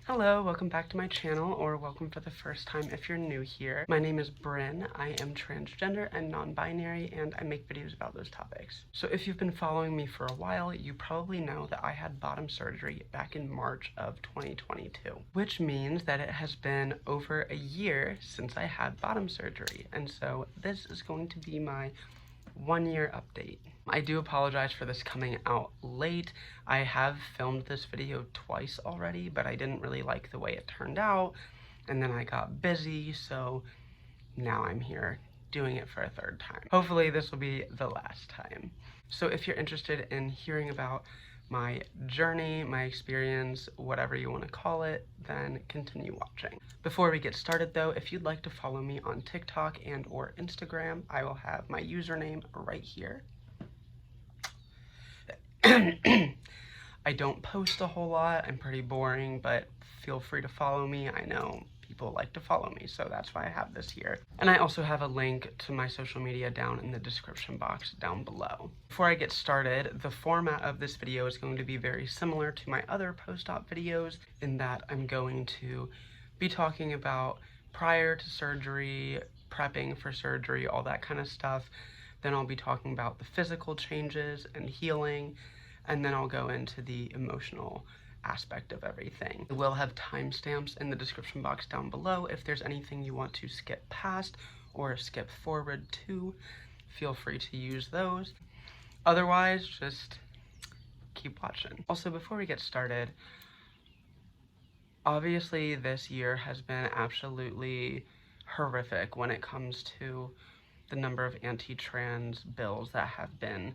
Hello, welcome back to my channel, or welcome for the first time if you're new here. My name is Bryn. I am transgender and non-binary, and I make videos about those topics. So if you've been following me for a while, you probably know that I had bottom surgery back in March of 2022, which means that it has been over a year since I had bottom surgery. And so this is going to be my 1-year update. I do apologize for this coming out late. I have filmed this video twice already, but I didn't really like the way it turned out, and then I got busy, so now I'm here doing it for a third time. Hopefully this will be the last time. So if you're interested in hearing about my journey, my experience, whatever you want to call it, then continue watching. Before we get started though, if you'd like to follow me on TikTok and or Instagram, I will have my username right here. I don't post a whole lot, I'm pretty boring, but feel free to follow me. I know people like to follow me, so that's why I have this here. And I also have a link to my social media down in the description box down below. Before I get started, the format of this video is going to be very similar to my other post-op videos in that I'm going to be talking about prior to surgery, prepping for surgery, all that kind of stuff. Then I'll be talking about the physical changes and healing, and then I'll go into the emotional aspect of everything. I will have timestamps in the description box down below. If there's anything you want to skip past or skip forward to, feel free to use those. Otherwise, just keep watching. Also, before we get started, obviously this year has been absolutely horrific when it comes to the number of anti-trans bills that have been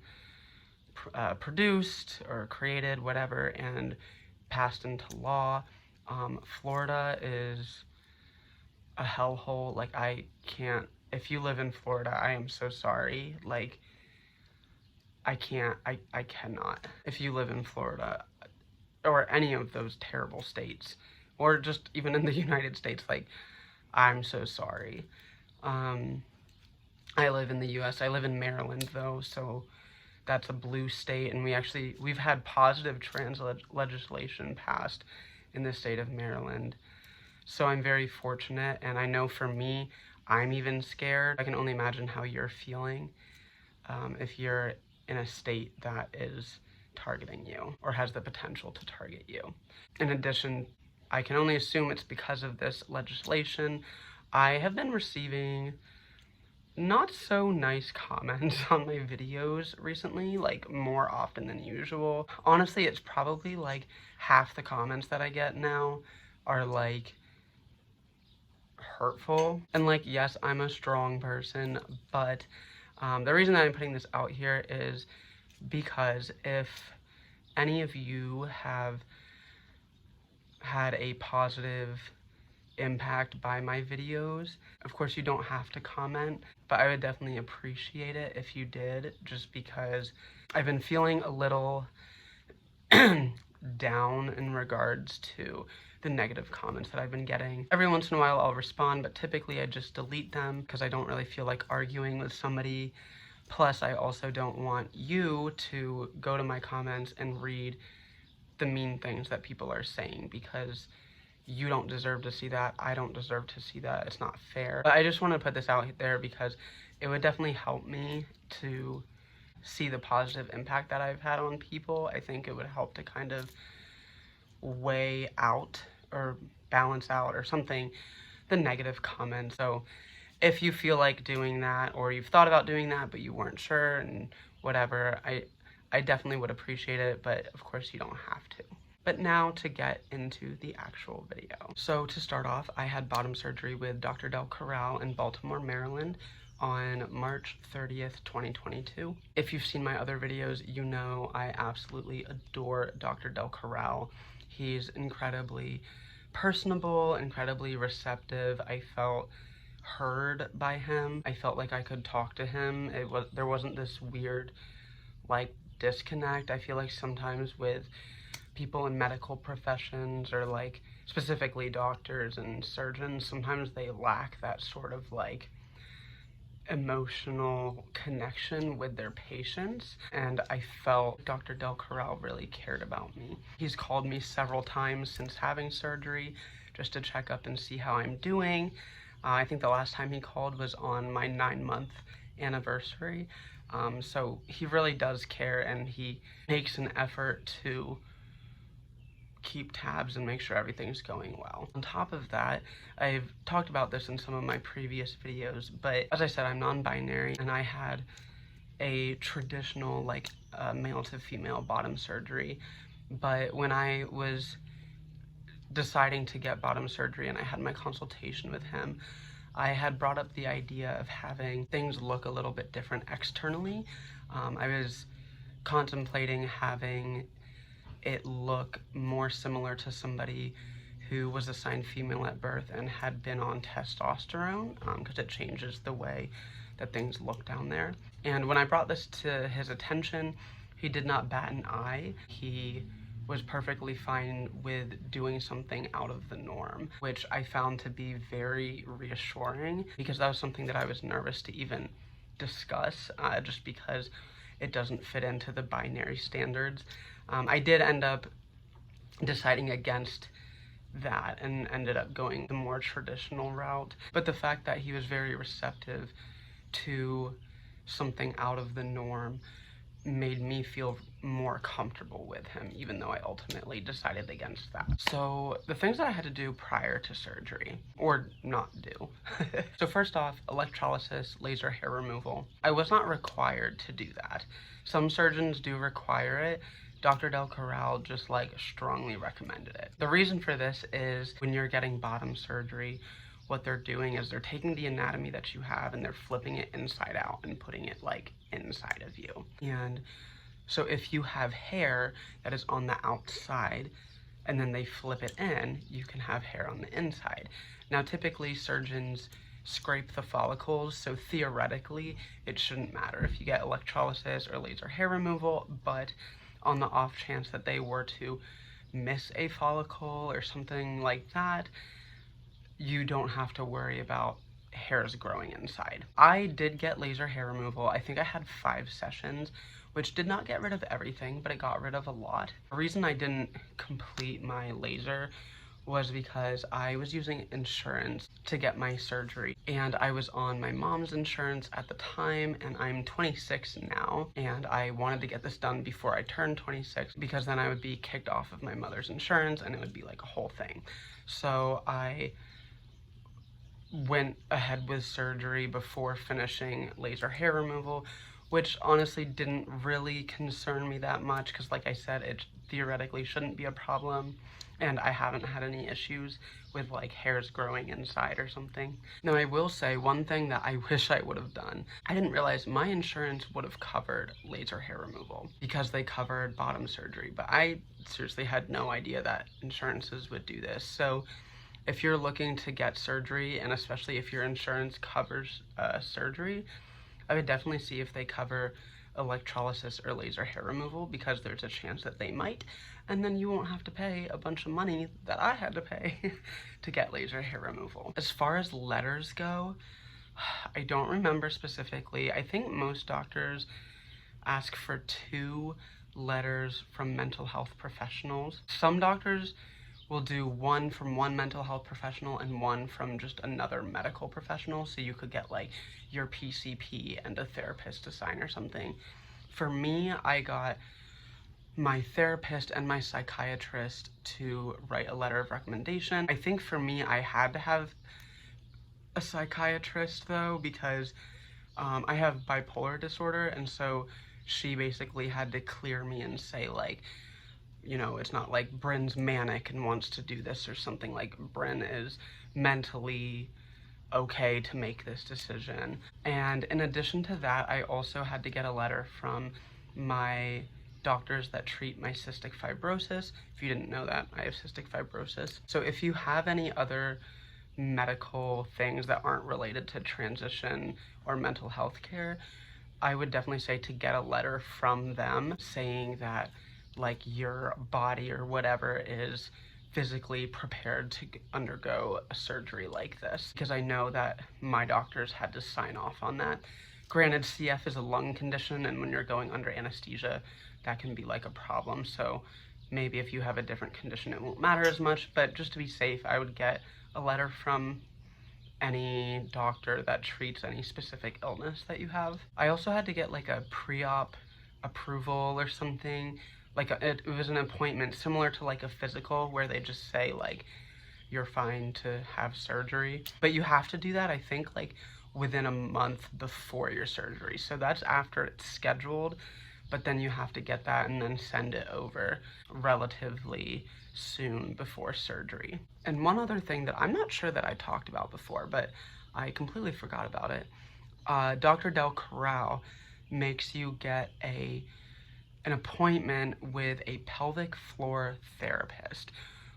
produced or created, whatever, and passed into law. Florida is a hellhole. Like, I can't, if you live in Florida, I am so sorry. Like, I cannot. If you live in Florida or any of those terrible states, or just even in the United States, like, I'm so sorry. I live in the US. I live in Maryland though, so that's a blue state, and we've had positive trans legislation passed in the state of Maryland. So I'm very fortunate, and I know for me, I'm even scared. I can only imagine how you're feeling if you're in a state that is targeting you or has the potential to target you. In addition, I can only assume it's because of this legislation. I have been receiving not so nice comments on my videos recently, like more often than usual. Honestly, it's probably like half the comments that I get now are like hurtful. And like, yes, I'm a strong person, but the reason that I'm putting this out here is because if any of you have had a positive impact by my videos, of course you don't have to comment, but I would definitely appreciate it if you did, just because I've been feeling a little down in regards to the negative comments that I've been getting. Every once in a while I'll respond, but typically I just delete them because I don't really feel like arguing with somebody. Plus, I also don't want you to go to my comments and read the mean things that people are saying, because you don't deserve to see that. I don't deserve to see that. It's not fair. But I just want to put this out there because it would definitely help me to see the positive impact that I've had on people. I think it would help to kind of weigh out or balance out or something the negative comments. So if you feel like doing that, or you've thought about doing that but you weren't sure and whatever, I definitely would appreciate it, but of course you don't have to. But now to get into the actual video. So to start off, I had bottom surgery with Dr. Del Corral in Baltimore, Maryland on March 30th, 2022. If you've seen my other videos, you know I absolutely adore Dr. Del Corral. He's incredibly personable, incredibly receptive. I felt heard by him. I felt like I could talk to him. There wasn't this weird like disconnect. I feel like sometimes with people in medical professions, or like specifically doctors and surgeons, sometimes they lack that sort of like emotional connection with their patients, and I felt Dr. Del Corral really cared about me. He's called me several times since having surgery just to check up and see how I'm doing. I think the last time he called was on my 9-month anniversary. So he really does care, and he makes an effort to keep tabs and make sure everything's going well. On top of that, I've talked about this in some of my previous videos, but as I said, I'm non-binary, and I had a traditional like male to female bottom surgery. But when I was deciding to get bottom surgery and I had my consultation with him, I had brought up the idea of having things look a little bit different externally. I was contemplating having it look more similar to somebody who was assigned female at birth and had been on testosterone, because it changes the way that things look down there. And when I brought this to his attention, he did not bat an eye. He was perfectly fine with doing something out of the norm, which I found to be very reassuring, because that was something that I was nervous to even discuss, just because it doesn't fit into the binary standards. I did end up deciding against that and ended up going the more traditional route. But the fact that he was very receptive to something out of the norm made me feel more comfortable with him, even though I ultimately decided against that. So the things that I had to do prior to surgery, or not do. So first off, electrolysis, laser hair removal. I was not required to do that. Some surgeons do require it. Dr. Del Corral just like strongly recommended it. The reason for this is when you're getting bottom surgery, what they're doing is they're taking the anatomy that you have and they're flipping it inside out and putting it like inside of you. And so if you have hair that is on the outside and then they flip it in, you can have hair on the inside. Now typically surgeons scrape the follicles, so theoretically it shouldn't matter if you get electrolysis or laser hair removal, but on the off chance that they were to miss a follicle or something like that, you don't have to worry about hairs growing inside. I did get laser hair removal. I think I had 5 sessions, which did not get rid of everything, but it got rid of a lot. The reason I didn't complete my laser was because I was using insurance to get my surgery, and I was on my mom's insurance at the time, and I'm 26 now, and I wanted to get this done before I turned 26 because then I would be kicked off of my mother's insurance and it would be like a whole thing. So I went ahead with surgery before finishing laser hair removal, which honestly didn't really concern me that much because, like I said, it theoretically shouldn't be a problem, and I haven't had any issues with like hairs growing inside or something. Now I will say one thing that I wish I would have done. I didn't realize my insurance would have covered laser hair removal because they covered bottom surgery, but I seriously had no idea that insurances would do this. So if you're looking to get surgery, and especially if your insurance covers surgery, I would definitely see if they cover electrolysis or laser hair removal, because there's a chance that they might, and then you won't have to pay a bunch of money that I had to pay to get laser hair removal. As far as letters go, I don't remember specifically. I think most doctors ask for 2 letters from mental health professionals. Some doctors will do 1 from one mental health professional and 1 from just another medical professional, so you could get like your PCP and a therapist to sign or something. For me, I got my therapist and my psychiatrist to write a letter of recommendation. I think for me, I had to have a psychiatrist though, because I have bipolar disorder, and so she basically had to clear me and say like, you know, it's not like Bryn's manic and wants to do this or something. Like, Bryn is mentally okay to make this decision. And in addition to that, I also had to get a letter from my doctors that treat my cystic fibrosis. If you didn't know that, I have cystic fibrosis. So if you have any other medical things that aren't related to transition or mental health care, I would definitely say to get a letter from them saying that like your body or whatever is physically prepared to undergo a surgery like this, because I know that my doctors had to sign off on that. Granted, CF is a lung condition, and when you're going under anesthesia, that can be like a problem. So maybe if you have a different condition, it won't matter as much, but just to be safe, I would get a letter from any doctor that treats any specific illness that you have. I also had to get like a pre-op approval or something. Like it was an appointment similar to like a physical where they just say like you're fine to have surgery, but you have to do that, I think, like within a month before your surgery. So that's after it's scheduled, but then you have to get that and then send it over relatively soon before surgery. And one other thing that I'm not sure that I talked about before, but I completely forgot about it. Dr. Del Corral makes you get an appointment with a pelvic floor therapist,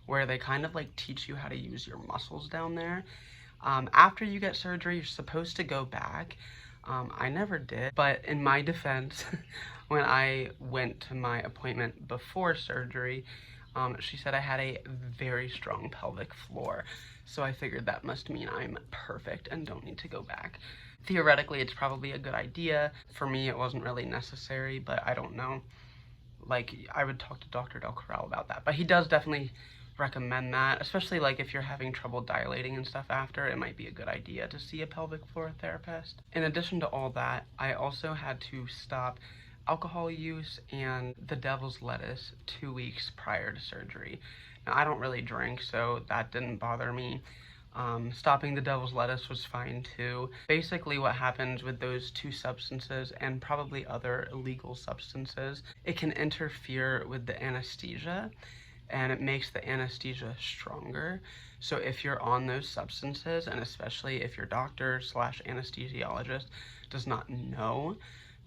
where they kind of like teach you how to use your muscles down there. After you get surgery, you're supposed to go back. I never did, but in my defense, when I went to my appointment before surgery, she said I had a very strong pelvic floor. So I figured that must mean I'm perfect and don't need to go back. Theoretically, it's probably a good idea. For me, it wasn't really necessary, but I don't know. Like, I would talk to Dr. Del Corral about that. But he does definitely recommend that, especially like if you're having trouble dilating and stuff after, it might be a good idea to see a pelvic floor therapist. In addition to all that, I also had to stop alcohol use and the devil's lettuce 2 weeks prior to surgery. Now, I don't really drink, so that didn't bother me. Stopping the devil's lettuce was fine too. Basically what happens with those two substances, and probably other illegal substances, it can interfere with the anesthesia, and it makes the anesthesia stronger. So if you're on those substances, and especially if your doctor / anesthesiologist does not know,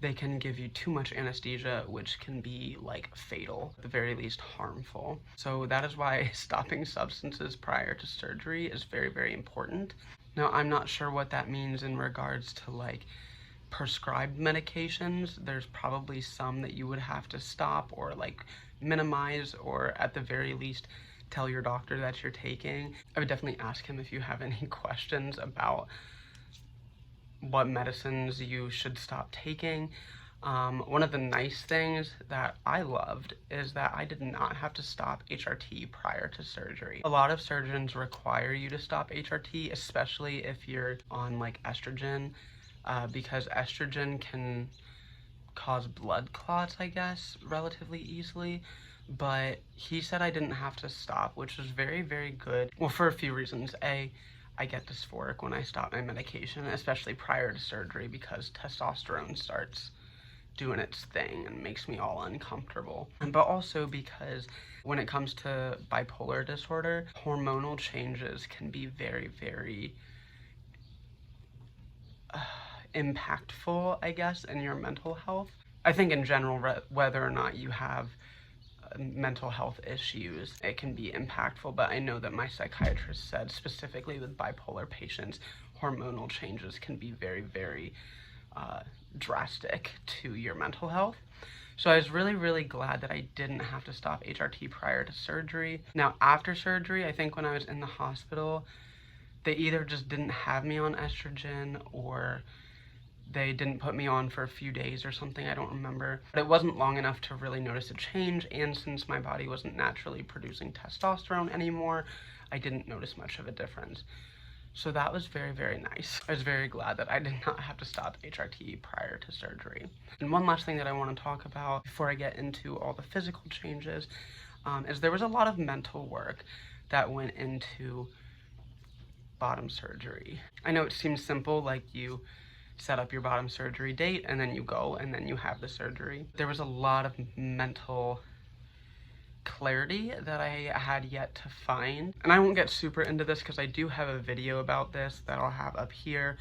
they can give you too much anesthesia, which can be like fatal, at the very least harmful. So that is why stopping substances prior to surgery is very, very important. Now, I'm not sure what that means in regards to like prescribed medications. There's probably some that you would have to stop or like minimize, or at the very least tell your doctor that you're taking. I would definitely ask him if you have any questions about what medicines you should stop taking. One of the nice things that I loved is that I did not have to stop HRT prior to surgery. A lot of surgeons require you to stop HRT, especially if you're on like estrogen, because estrogen can cause blood clots, I guess, relatively easily. But he said I didn't have to stop, which was very, very good. Well, for a few reasons. A, I get dysphoric when I stop my medication, especially prior to surgery, because testosterone starts doing its thing and makes me all uncomfortable. But also because when it comes to bipolar disorder, hormonal changes can be very, very impactful, I guess, in your mental health. I think in general, whether or not you have mental health issues, it can be impactful, but I know that my psychiatrist said specifically with bipolar patients, hormonal changes can be very, very drastic to your mental health. So I was really, really glad that I didn't have to stop HRT prior to surgery. Now, after surgery, I think when I was in the hospital, they either just didn't have me on estrogen, or they didn't put me on for a few days or something, I don't remember. But it wasn't long enough to really notice a change, and since my body wasn't naturally producing testosterone anymore, I didn't notice much of a difference. So that was very, very nice. I was very glad that I did not have to stop HRT prior to surgery. And one last thing that I want to talk about before I get into all the physical changes is there was a lot of mental work that went into bottom surgery. I know it seems simple, like you set up your bottom surgery date and then you go and then you have the surgery. There was a lot of mental clarity that I had yet to find. And I won't get super into this because I do have a video about this that I'll have up here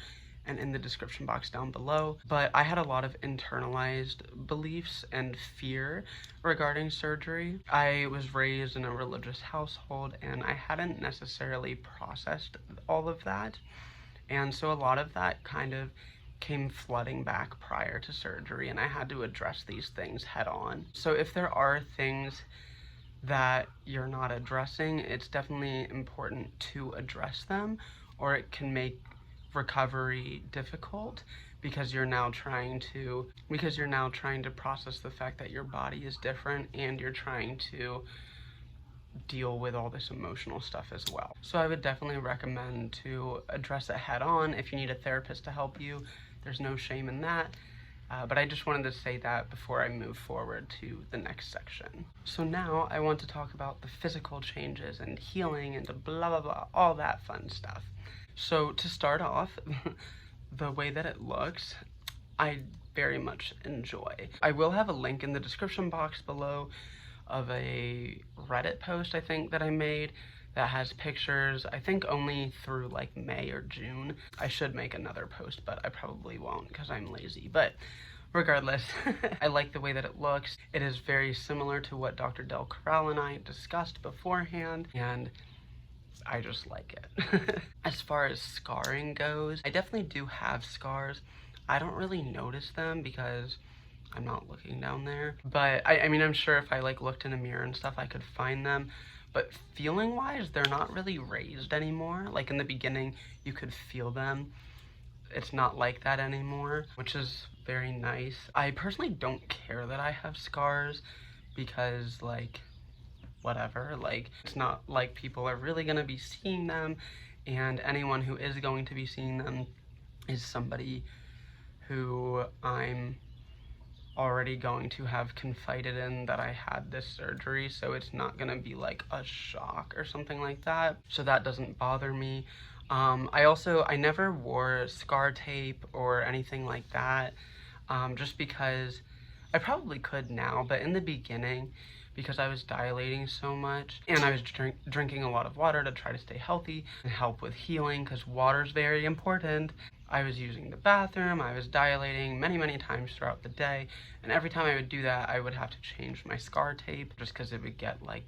and in the description box down below. But I had a lot of internalized beliefs and fear regarding surgery. I was raised in a religious household and I hadn't necessarily processed all of that. And so a lot of that kind of came flooding back prior to surgery, and I had to address these things head on. So if there are things that you're not addressing, it's definitely important to address them, or it can make recovery difficult because you're now trying to process the fact that your body is different, and you're trying to deal with all this emotional stuff as well. So I would definitely recommend to address it head on. If you need a therapist to help you, there's no shame in that. But I just wanted to say that before I move forward to the next section. So now I want to talk about the physical changes and healing and blah, blah, blah, all that fun stuff. So to start off, the way that it looks, I very much enjoy. I will have a link in the description box below of a Reddit post, I think, that I made that has pictures, I think only through like May or June. I should make another post, but I probably won't because I'm lazy. But regardless, I like the way that it looks. It is very similar to what Dr. Del Corral and I discussed beforehand, and I just like it. As far as scarring goes, I definitely do have scars. I don't really notice them because I'm not looking down there, but I mean, I'm sure if I like looked in a mirror and stuff, I could find them. But feeling wise, they're not really raised anymore. Like in the beginning, you could feel them. It's not like that anymore, which is very nice. I personally don't care that I have scars because like, whatever, like it's not like people are really gonna be seeing them, and anyone who is going to be seeing them is somebody who I'm already going to have confided in that I had this surgery, so it's not gonna be like a shock or something like that, so that doesn't bother me. I never wore scar tape or anything like that, just because I probably could now, but in the beginning, because I was dilating so much and I was drinking a lot of water to try to stay healthy and help with healing, because water is very important. I was using the bathroom, I was dilating many times throughout the day, and every time I would do that, I would have to change my scar tape just because it would get like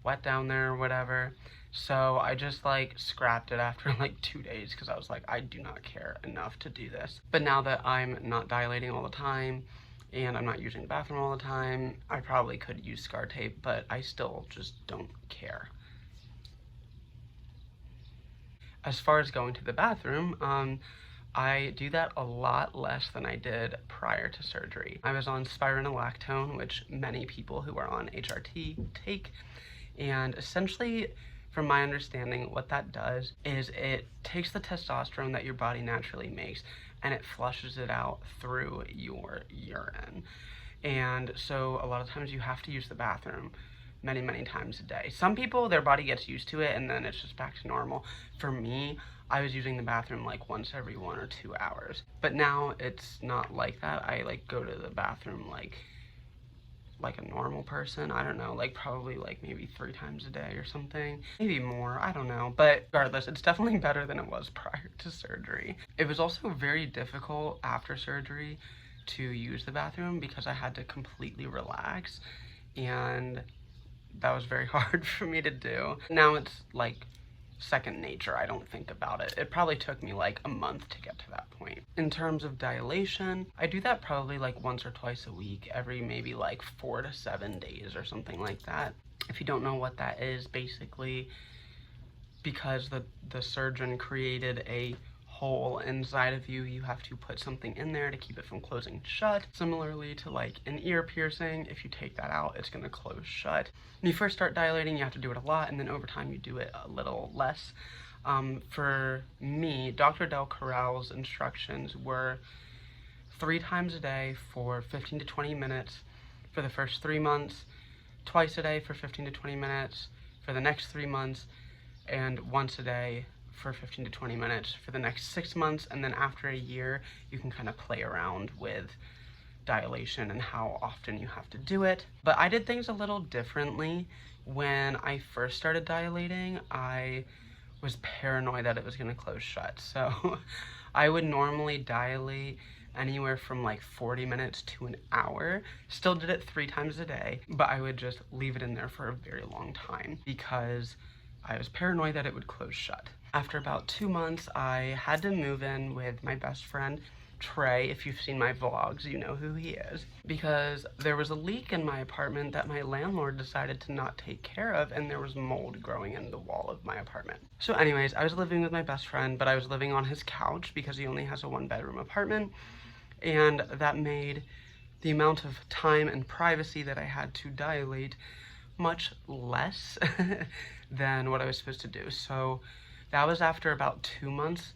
wet down there or whatever. So I just like scrapped it after like 2 days because I was like, I do not care enough to do this. But now that I'm not dilating all the time and I'm not using the bathroom all the time, I probably could use scar tape, but I still just don't care. As far as going to the bathroom, I do that a lot less than I did prior to surgery. I was on spironolactone, which many people who are on HRT take, and essentially, from my understanding, what that does is it takes the testosterone that your body naturally makes and it flushes it out through your urine. And so a lot of times you have to use the bathroom many times a day. Some people, their body gets used to it and then it's just back to normal. For me, I was using the bathroom like once every 1 or 2 hours. But now it's not like that. I like go to the bathroom like a normal person. I don't know, like probably like maybe 3 times a day or something, maybe more, I don't know. But regardless, it's definitely better than it was prior to surgery. It was also very difficult after surgery to use the bathroom because I had to completely relax, and that was very hard for me to do. Now it's like second nature. I don't think about it. It probably took me like a month to get to that point. In terms of dilation, I do that probably like once or twice a week, every maybe like 4 to 7 days or something like that. If you don't know what that is, basically because the surgeon created a hole inside of you, you have to put something in there to keep it from closing shut. Similarly to like an ear piercing, if you take that out, it's gonna close shut. When you first start dilating, you have to do it a lot, and then over time you do it a little less. For me, Dr. Del Corral's instructions were 3 times a day for 15 to 20 minutes for the first 3 months, twice a day for 15 to 20 minutes for the next 3 months, and once a day for 15 to 20 minutes for the next 6 months, and then after a year, you can kind of play around with dilation and how often you have to do it. But I did things a little differently. When I first started dilating, I was paranoid that it was gonna close shut. So I would normally dilate anywhere from like 40 minutes to an hour. Still did it 3 times a day, but I would just leave it in there for a very long time because I was paranoid that it would close shut. After about 2 months, I had to move in with my best friend Trey, if you've seen my vlogs, you know who he is, because there was a leak in my apartment that my landlord decided to not take care of, and there was mold growing in the wall of my apartment. So anyways, I was living with my best friend, but I was living on his couch because he only has a 1-bedroom apartment, and that made the amount of time and privacy that I had to dilate much less than what I was supposed to do. So that was after about 2 months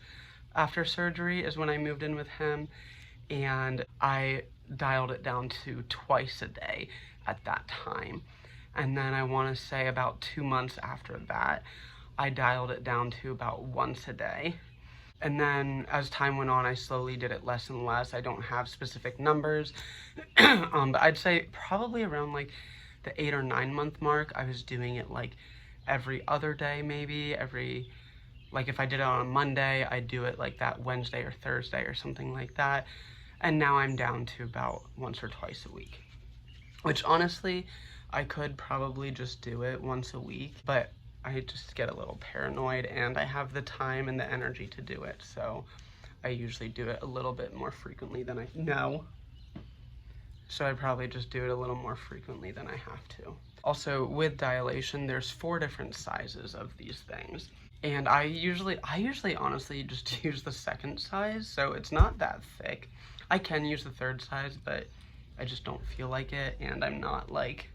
after surgery is when I moved in with him, and I dialed it down to twice a day at that time. And then I want to say about 2 months after that, I dialed it down to about once a day. And then as time went on, I slowly did it less and less. I don't have specific numbers, but I'd say probably around like the 8 or 9 month mark, I was doing it like every other day, maybe like if I did it on a Monday, I'd do it like that Wednesday or Thursday or something like that. And now I'm down to about once or twice a week, which honestly, I could probably just do it once a week, but I just get a little paranoid, and I have the time and the energy to do it. So I usually do it a little bit more frequently than I know. So I probably just do it a little more frequently than I have to. Also, with dilation, there's 4 different sizes of these things. And I usually honestly just use the 2nd size, so it's not that thick. I can use the 3rd size, but I just don't feel like it, and I'm not like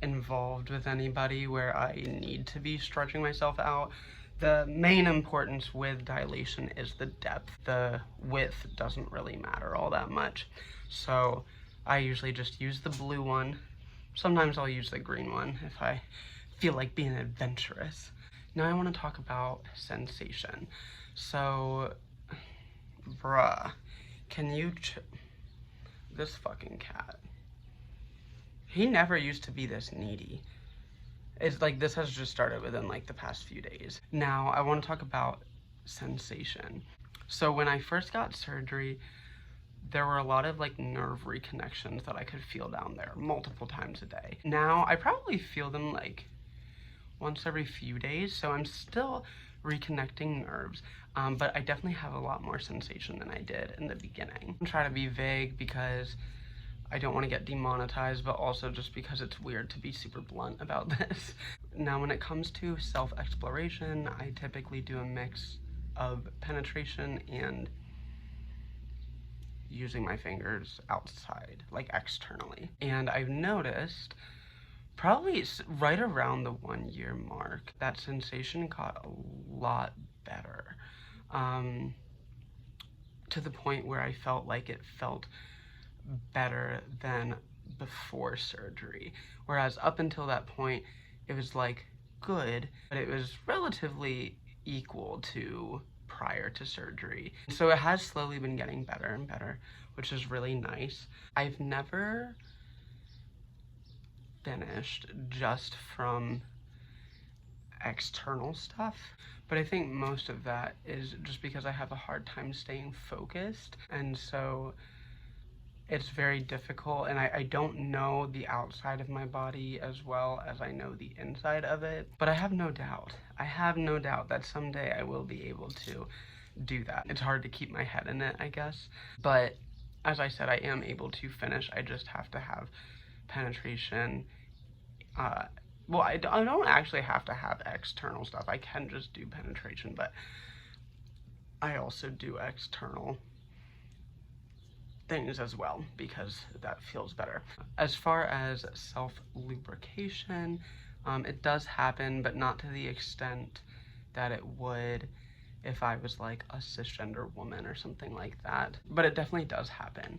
involved with anybody where I need to be stretching myself out. The main importance with dilation is the depth. The width doesn't really matter all that much. So I usually just use the blue one. Sometimes I'll use the green one if I feel like being adventurous. Now I want to talk about sensation. So, bruh, can you this fucking cat. He never used to be this needy. It's like this has just started within like the past few days. Now I want to talk about sensation. So when I first got surgery, there were a lot of like nerve reconnections that I could feel down there multiple times a day. Now I probably feel them like once every few days, so I'm still reconnecting nerves, but I definitely have a lot more sensation than I did in the beginning. I'm trying to be vague because I don't want to get demonetized, but also just because it's weird to be super blunt about this. Now, when it comes to self-exploration, I typically do a mix of penetration and using my fingers outside, like externally. And I've noticed probably right around the 1-year mark, that sensation got a lot better, to the point where I felt like it felt better than before surgery. Whereas up until that point, it was like good, but it was relatively equal to prior to surgery. So it has slowly been getting better and better, which is really nice. I've never finished just from external stuff, but I think most of that is just because I have a hard time staying focused, and so it's very difficult, and I don't know the outside of my body as well as I know the inside of it. But I have no doubt that someday I will be able to do that. It's hard to keep my head in it, I guess, but as I said, I am able to finish. I just have to have penetration. Well, I don't actually have to have external stuff. I can just do penetration, but I also do external things as well because that feels better. As far as self-lubrication, it does happen, but not to the extent that it would if I was like a cisgender woman or something like that. But it definitely does happen.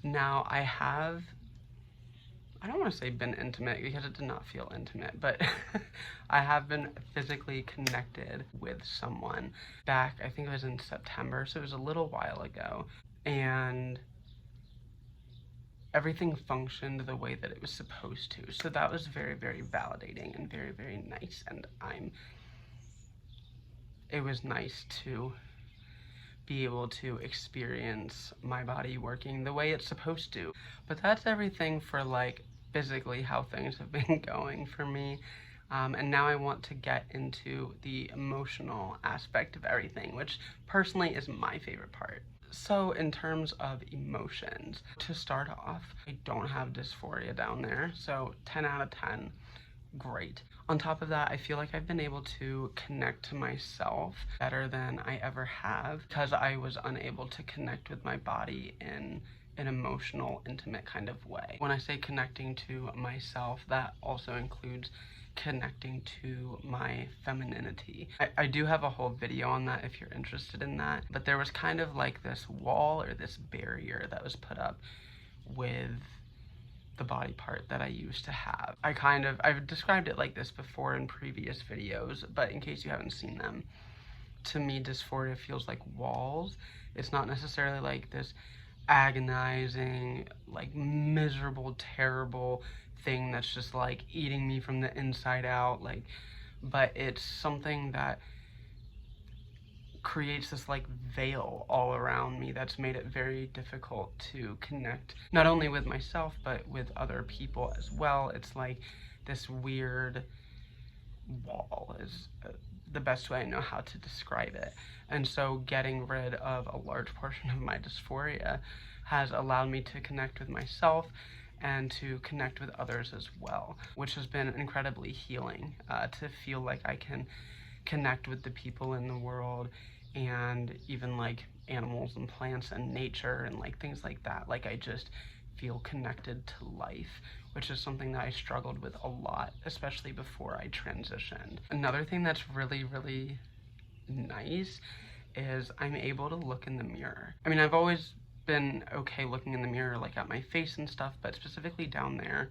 Now, I don't want to say been intimate because it did not feel intimate, but I have been physically connected with someone back, I think it was in September, so it was a little while ago, and everything functioned the way that it was supposed to. So that was very, very validating and very, very nice, and it was nice to be able to experience my body working the way it's supposed to. But that's everything for like physically how things have been going for me. And now I want to get into the emotional aspect of everything, which personally is my favorite part. So in terms of emotions, to start off, I don't have dysphoria down there, so 10 out of 10, great. On top of that, I feel like I've been able to connect to myself better than I ever have, because I was unable to connect with my body in an emotional, intimate kind of way. When I say connecting to myself, that also includes connecting to my femininity. I do have a whole video on that if you're interested in that, but there was kind of like this wall or this barrier that was put up with the body part that I used to have. I've described it like this before in previous videos, but in case you haven't seen them, to me dysphoria feels like walls. It's not necessarily like this agonizing, like miserable, terrible thing that's just like eating me from the inside out, like, but it's something that creates this like veil all around me that's made it very difficult to connect, not only with myself, but with other people as well. It's like this weird wall is the best way I know how to describe it. And so getting rid of a large portion of my dysphoria has allowed me to connect with myself and to connect with others as well, which has been incredibly healing, to feel like I can connect with the people in the world and even like animals and plants and nature and like things like that. Like I just feel connected to life, which is something that I struggled with a lot, especially before I transitioned. Another thing that's really, really nice is I'm able to look in the mirror. I mean, I've always been okay looking in the mirror, like at my face and stuff, but specifically down there,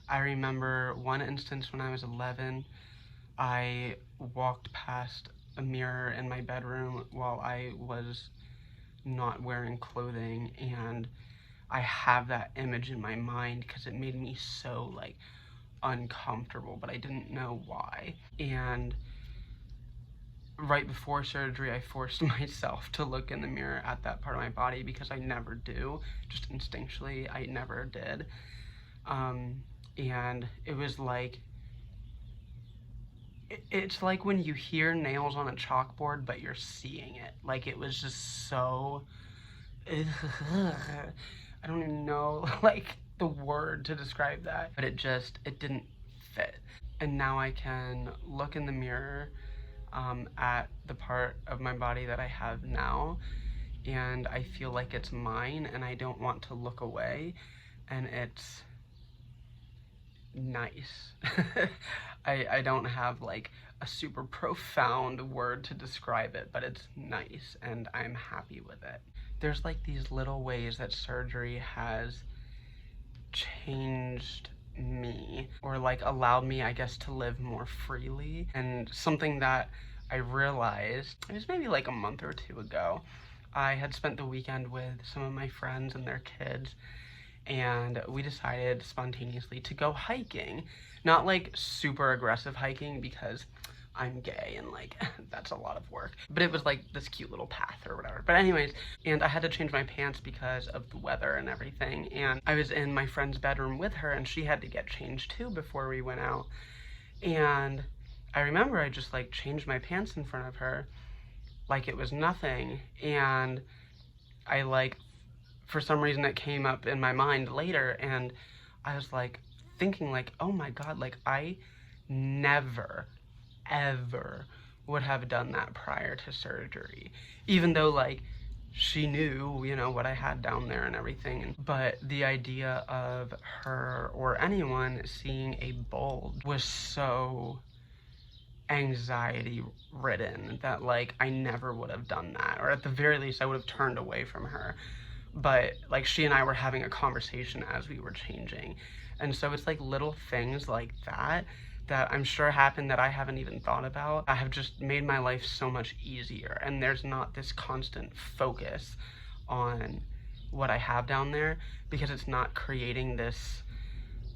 I remember one instance when I was 11, I walked past a mirror in my bedroom while I was not wearing clothing, and I have that image in my mind because it made me so like uncomfortable, but I didn't know why. And right before surgery, I forced myself to look in the mirror at that part of my body because I never do, just instinctually, I never did. And it was like, it's like when you hear nails on a chalkboard, but you're seeing it. Like it was just so, I don't even know like the word to describe that, but it didn't fit. And now I can look in the mirror at the part of my body that I have now, and I feel like it's mine and I don't want to look away, and it's nice. I don't have like a super profound word to describe it, but it's nice and I'm happy with it. There's like these little ways that surgery has changed me, or like allowed me, I guess, to live more freely. And something that I realized, it was maybe like a month or two ago, I had spent the weekend with some of my friends and their kids, and we decided spontaneously to go hiking. Not like super aggressive hiking because I'm gay and like that's a lot of work, but it was like this cute little path or whatever. But anyways, and I had to change my pants because of the weather and everything, and I was in my friend's bedroom with her and she had to get changed too before we went out. And I remember I just like changed my pants in front of her like it was nothing, and I like, for some reason it came up in my mind later, and I was like thinking like, oh my god, like I never ever would have done that prior to surgery, even though like she knew, you know, what I had down there and everything. But the idea of her or anyone seeing a bulge was so anxiety ridden that like I never would have done that, or at the very least I would have turned away from her. But like she and I were having a conversation as we were changing, and so it's like little things like that that I'm sure happened that I haven't even thought about. I have just made my life so much easier, and there's not this constant focus on what I have down there because it's not creating this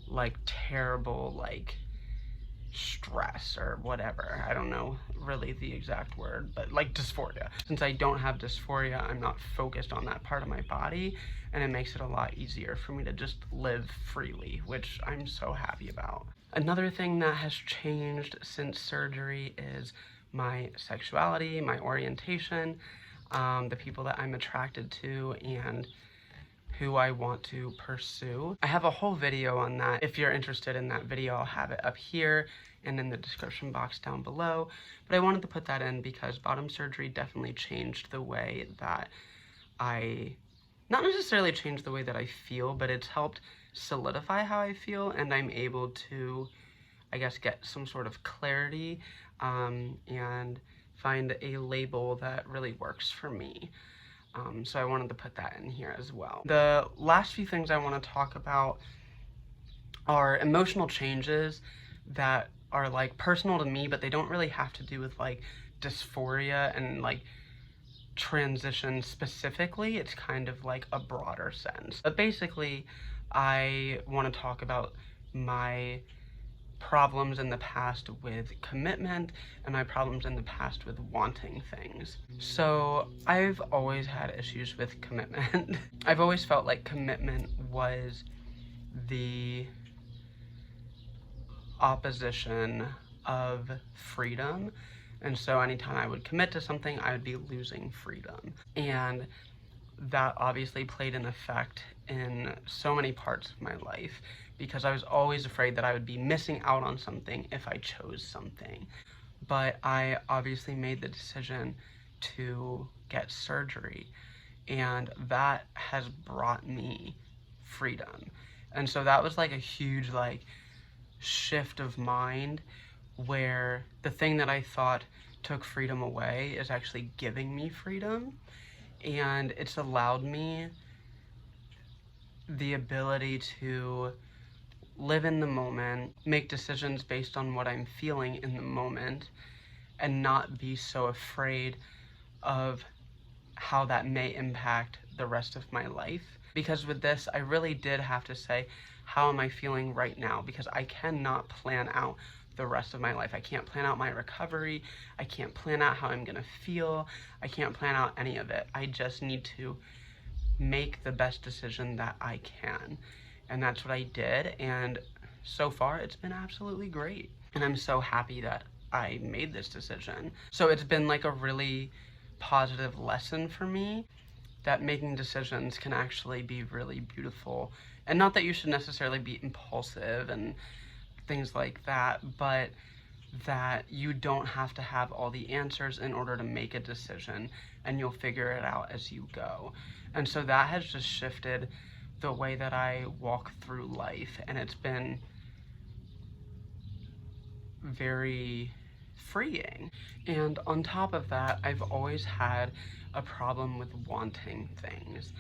like terrible like stress or whatever. I don't know really the exact word, but like dysphoria. Since I don't have dysphoria, I'm not focused on that part of my body, and it makes it a lot easier for me to just live freely, which I'm so happy about. Another thing that has changed since surgery is my sexuality, my orientation, the people that I'm attracted to, and who I want to pursue. I have a whole video on that. If you're interested in that video, I'll have it up here and in the description box down below. But I wanted to put that in because bottom surgery definitely changed the way that not necessarily changed the way that I feel, but it's helped solidify how I feel, and I'm able to, I guess, get some sort of clarity and find a label that really works for me. So I wanted to put that in here as well. The last few things I want to talk about are emotional changes that are like personal to me, but they don't really have to do with like dysphoria and like transition specifically. It's kind of like a broader sense. But basically, I want to talk about my problems in the past with commitment and my problems in the past with wanting things. So I've always had issues with commitment. I've always felt like commitment was the opposition of freedom. And so anytime I would commit to something, I would be losing freedom. And that obviously played an effect in so many parts of my life because I was always afraid that I would be missing out on something if I chose something. But I obviously made the decision to get surgery, and that has brought me freedom. And so that was like a huge like shift of mind where the thing that I thought took freedom away is actually giving me freedom. And it's allowed me the ability to live in the moment, make decisions based on what I'm feeling in the moment, and not be so afraid of how that may impact the rest of my life. Because with this, I really did have to say, how am I feeling right now? Because I cannot plan out the rest of my life. I can't plan out my recovery. I can't plan out how I'm gonna feel. I can't plan out any of it. I just need to make the best decision that I can. And that's what I did. And so far, it's been absolutely great. And I'm so happy that I made this decision. So it's been like a really positive lesson for me that making decisions can actually be really beautiful. And not that you should necessarily be impulsive and things like that, but that you don't have to have all the answers in order to make a decision, and you'll figure it out as you go. And so that has just shifted the way that I walk through life, and it's been very freeing. And on top of that, I've always had a problem with wanting things.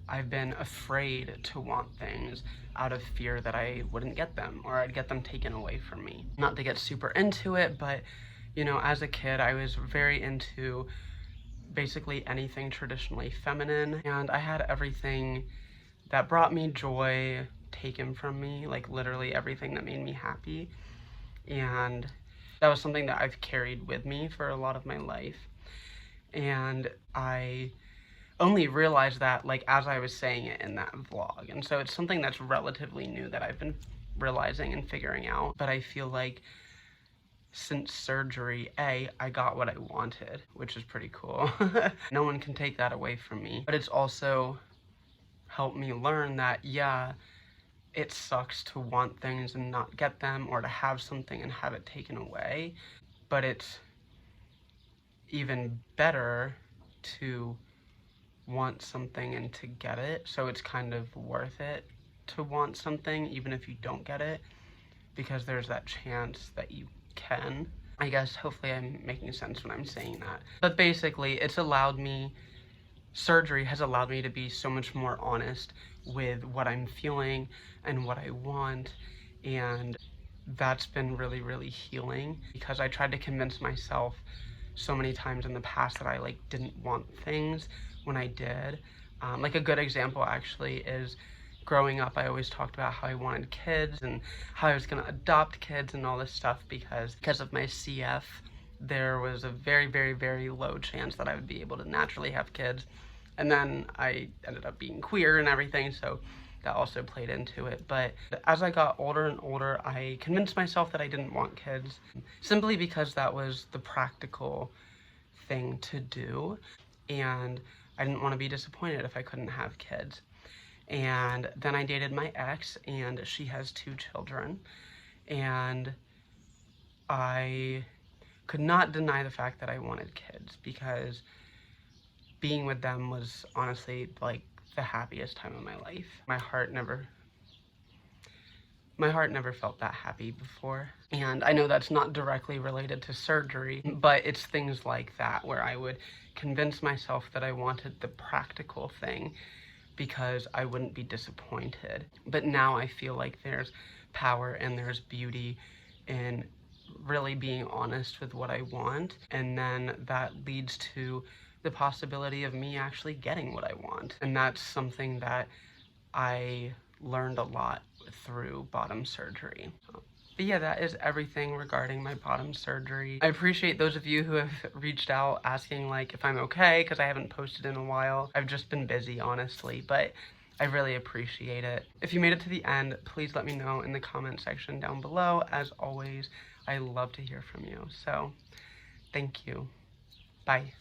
I've been afraid to want things out of fear that I wouldn't get them or I'd get them taken away from me. Not to get super into it, but you know, as a kid, I was very into basically anything traditionally feminine, and I had everything that brought me joy taken from me, like literally everything that made me happy. And that was something that I've carried with me for a lot of my life. And I only realized that like as I was saying it in that vlog. And so it's something that's relatively new that I've been realizing and figuring out. But I feel like since surgery, I got what I wanted, which is pretty cool. No one can take that away from me. But it's also helped me learn that, yeah, it sucks to want things and not get them, or to have something and have it taken away. But it's even better to want something and to get it. So it's kind of worth it to want something even if you don't get it, because there's that chance that you can. I guess hopefully I'm making sense when I'm saying that. But basically it's allowed me, surgery has allowed me to be so much more honest with what I'm feeling and what I want, and that's been really, really healing, because I tried to convince myself so many times in the past that I like didn't want things when I did. Like a good example actually is growing up, I always talked about how I wanted kids and how I was gonna adopt kids and all this stuff, because of my CF, there was a very, very, very low chance that I would be able to naturally have kids. And then I ended up being queer and everything, so that also played into it. But as I got older and older, I convinced myself that I didn't want kids, simply because that was the practical thing to do, and I didn't want to be disappointed if I couldn't have kids. And then I dated my ex, and she has 2 children, and I could not deny the fact that I wanted kids, because being with them was honestly like the happiest time of my life. My heart never felt that happy before. And I know that's not directly related to surgery, but it's things like that where I would convince myself that I wanted the practical thing because I wouldn't be disappointed. But now I feel like there's power and there's beauty in really being honest with what I want, and then that leads to the possibility of me actually getting what I want. And that's something that I learned a lot through bottom surgery. But yeah, that is everything regarding my bottom surgery. I appreciate those of you who have reached out asking like if I'm okay, because I haven't posted in a while. I've just been busy, honestly, but I really appreciate it. If you made it to the end, please let me know in the comment section down below. As always, I love to hear from you. So thank you. Bye.